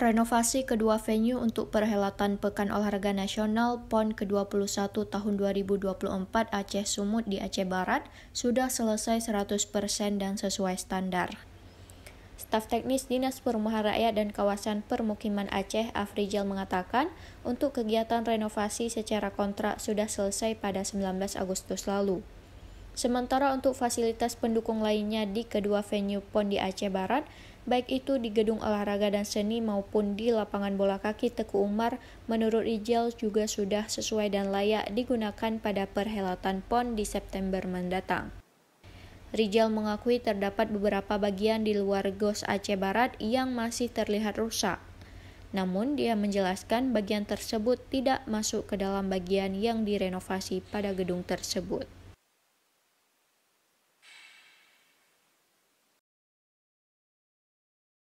Renovasi kedua venue untuk perhelatan Pekan Olahraga Nasional PON ke-21 tahun 2024 Aceh Sumut di Aceh Barat sudah selesai 100% dan sesuai standar. Staf teknis Dinas Perumahan Rakyat dan Kawasan Permukiman Aceh, Afrizal, mengatakan untuk kegiatan renovasi secara kontrak sudah selesai pada 19 Agustus lalu. Sementara untuk fasilitas pendukung lainnya di kedua venue PON di Aceh Barat, baik itu di Gedung Olahraga dan Seni maupun di Lapangan Bola Kaki Teku Umar, menurut Rizal juga sudah sesuai dan layak digunakan pada perhelatan PON di September mendatang. Rizal mengakui terdapat beberapa bagian di luar GOS Aceh Barat yang masih terlihat rusak. Namun dia menjelaskan bagian tersebut tidak masuk ke dalam bagian yang direnovasi pada gedung tersebut.